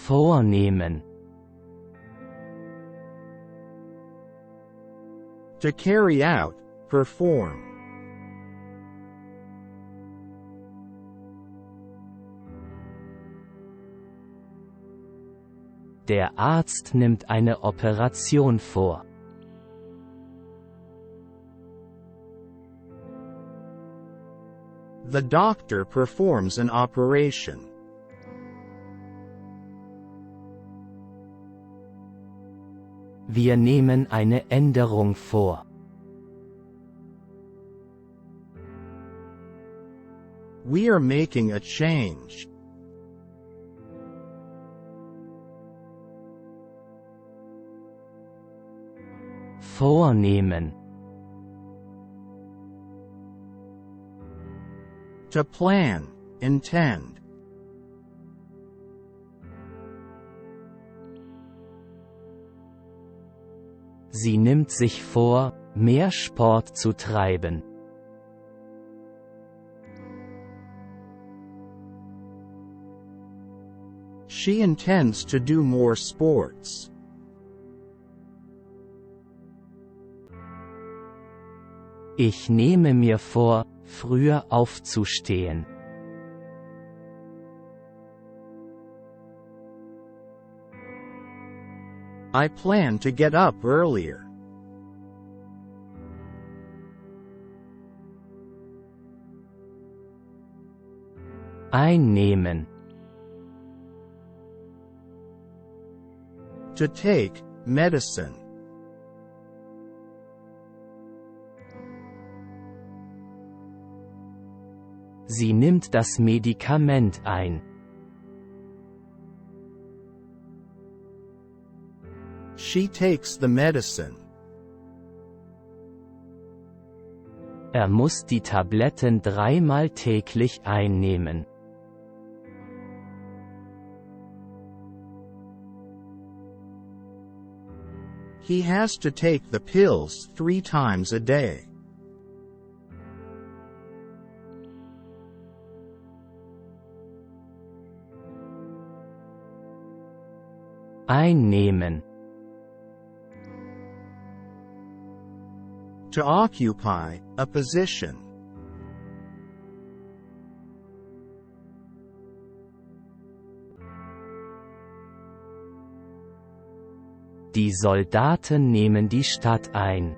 Vornehmen. To carry out, perform. Der Arzt nimmt eine Operation vor. The doctor performs an operation. Wir nehmen eine Änderung vor. We are making a change. Vornehmen. To plan, intend. Sie nimmt sich vor, mehr Sport zu treiben. She intends to do more sports. Ich nehme mir vor, früher aufzustehen. I plan to get up earlier. Einnehmen. To take, medicine. Sie nimmt das Medikament ein. She takes the medicine. Er muss die Tabletten 3-mal täglich einnehmen. He has to take the pills 3 times a day. Einnehmen. To occupy, a position. Die Soldaten nehmen die Stadt ein.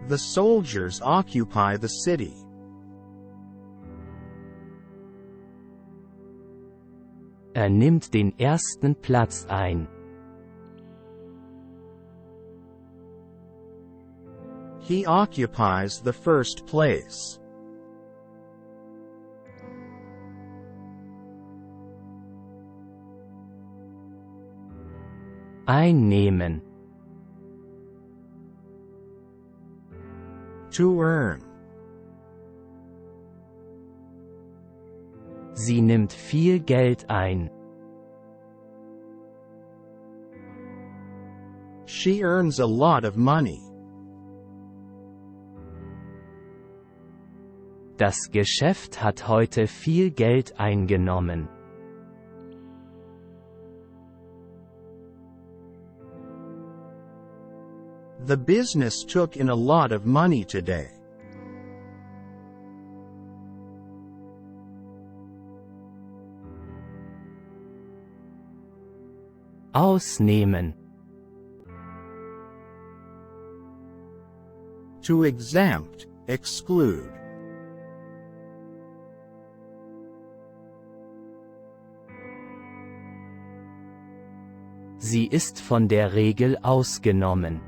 The soldiers occupy the city. Er nimmt den ersten Platz ein. He occupies the first place. Einnehmen. To earn. Sie nimmt viel Geld ein. She earns a lot of money. Das Geschäft hat heute viel Geld eingenommen. The business took in a lot of money today. Ausnehmen. To exempt, exclude. Sie ist von der Regel ausgenommen.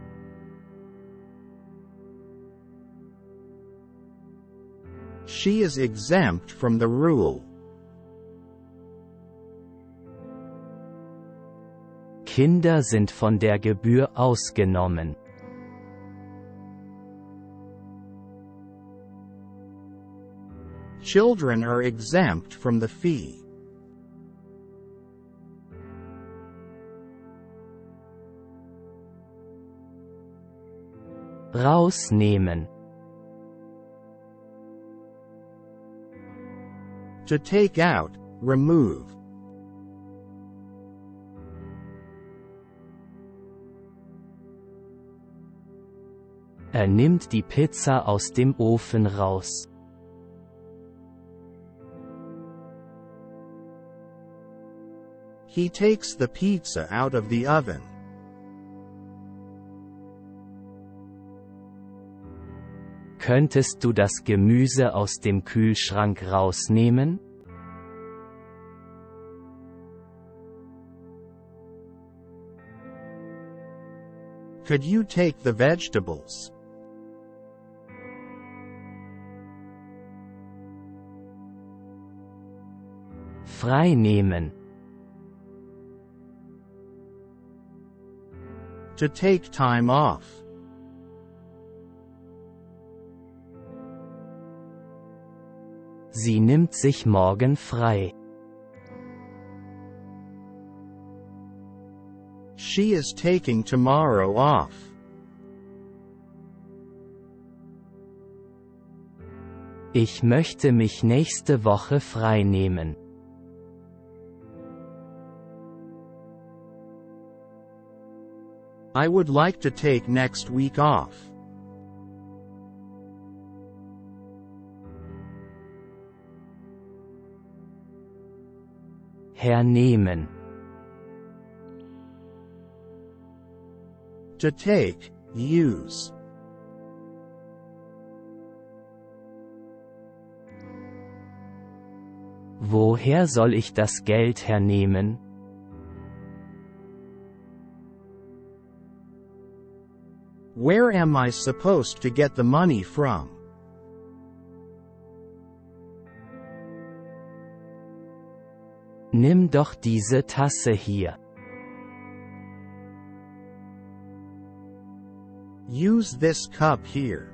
She is exempt from the rule. Kinder sind von der Gebühr ausgenommen. Children are exempt from the fee. Rausnehmen. To take out, remove. Er nimmt die Pizza aus dem Ofen raus. He takes the pizza out of the oven. Könntest du das Gemüse aus dem Kühlschrank rausnehmen? Could you take the vegetables? Freinehmen. To take time off. Sie nimmt sich morgen frei. She is taking tomorrow off. Ich möchte mich nächste Woche freinehmen. I would like to take next week off. Hernehmen. To take, use. Woher soll ich das Geld hernehmen? Where am I supposed to get the money from? Nimm doch diese Tasse hier. Use this cup here.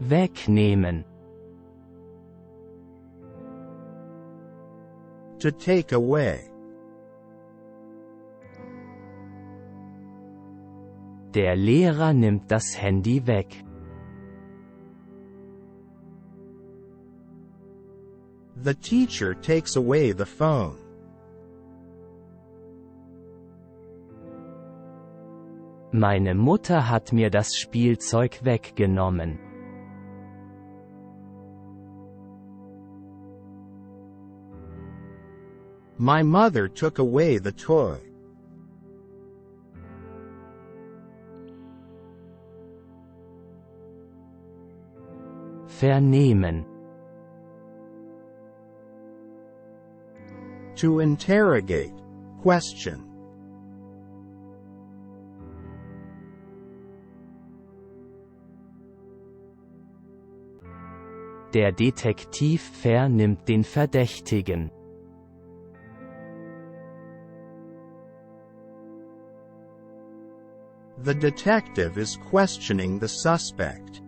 Wegnehmen. To take away. Der Lehrer nimmt das Handy weg. The teacher takes away the phone. Meine Mutter hat mir das Spielzeug weggenommen. My mother took away the toy. Vernehmen. To interrogate, question. Der Detektiv vernimmt den Verdächtigen. The detective is questioning the suspect.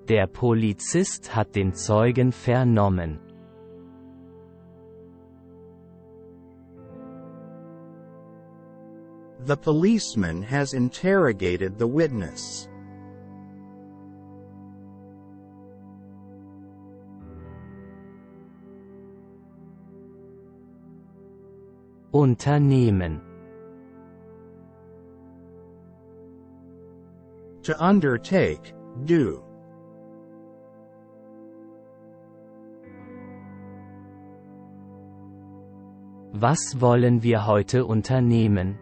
Der Polizist hat den Zeugen vernommen. The policeman has interrogated the witness. Unternehmen. To undertake, do. Was wollen wir heute unternehmen?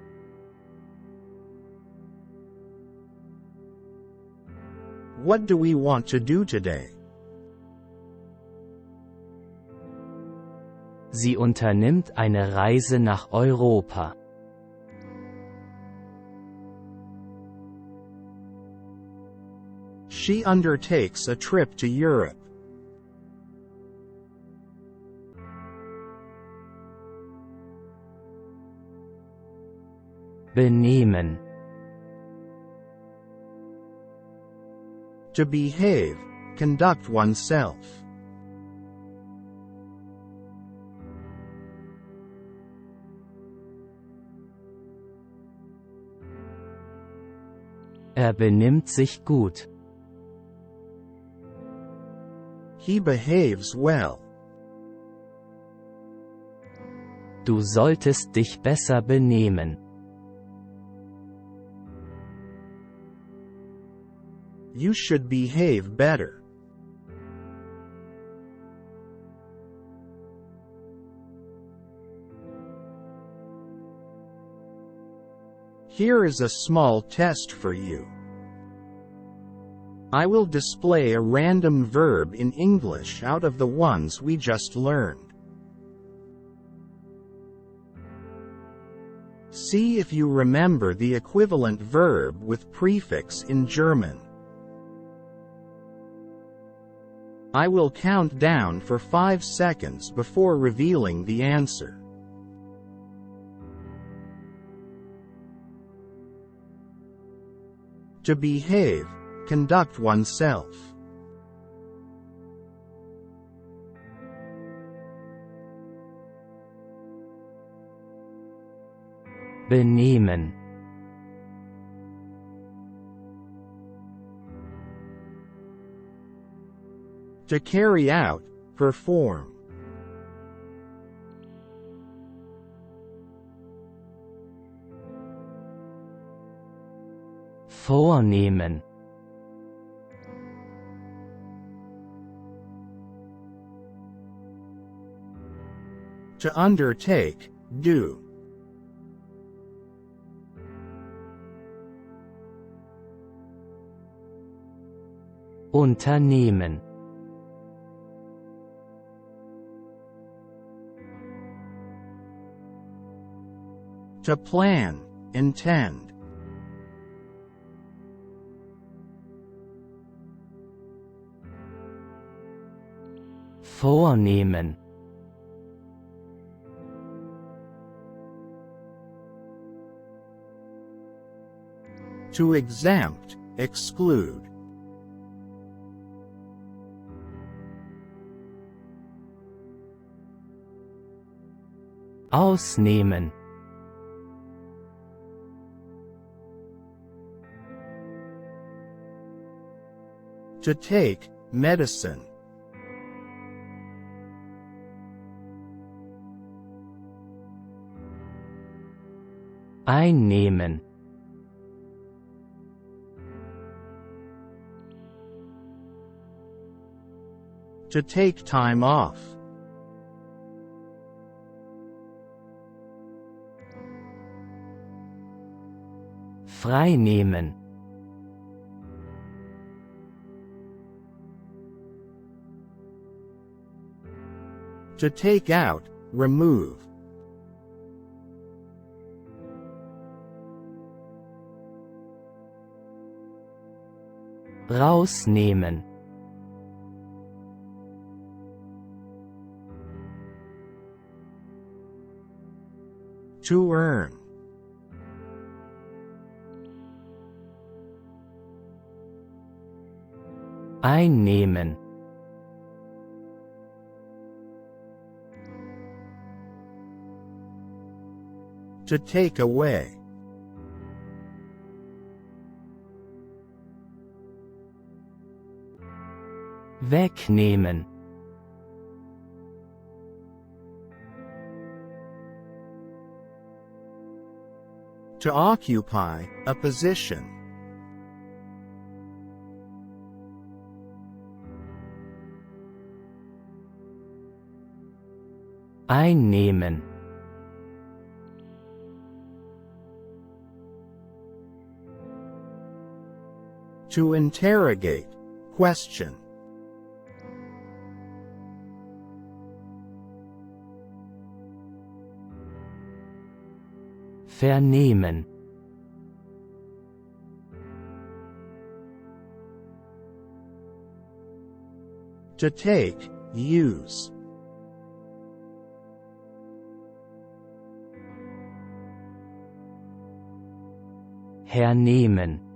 What do we want to do today? Sie unternimmt eine Reise nach Europa. She undertakes a trip to Europe. Benehmen. To behave, conduct oneself. benimmt sich gut. He behaves well. Du solltest dich besser benehmen. You should behave better. Here is a small test for you. I will display a random verb in English out of the ones we just learned. See if you remember the equivalent verb with prefix in German. I will count down for 5 seconds before revealing the answer. To behave, conduct oneself. Benehmen. To carry out, perform. Vornehmen. To undertake, do. Unternehmen. To plan, intend. Vornehmen. To exempt, exclude. Ausnehmen. To take, medicine. Einnehmen. To take time off. Freinehmen. To take out, remove. Rausnehmen. To earn. Einnehmen. To take away. Wegnehmen. To occupy, a position. Einnehmen. To interrogate, question. Vernehmen. To take, use. Hernehmen.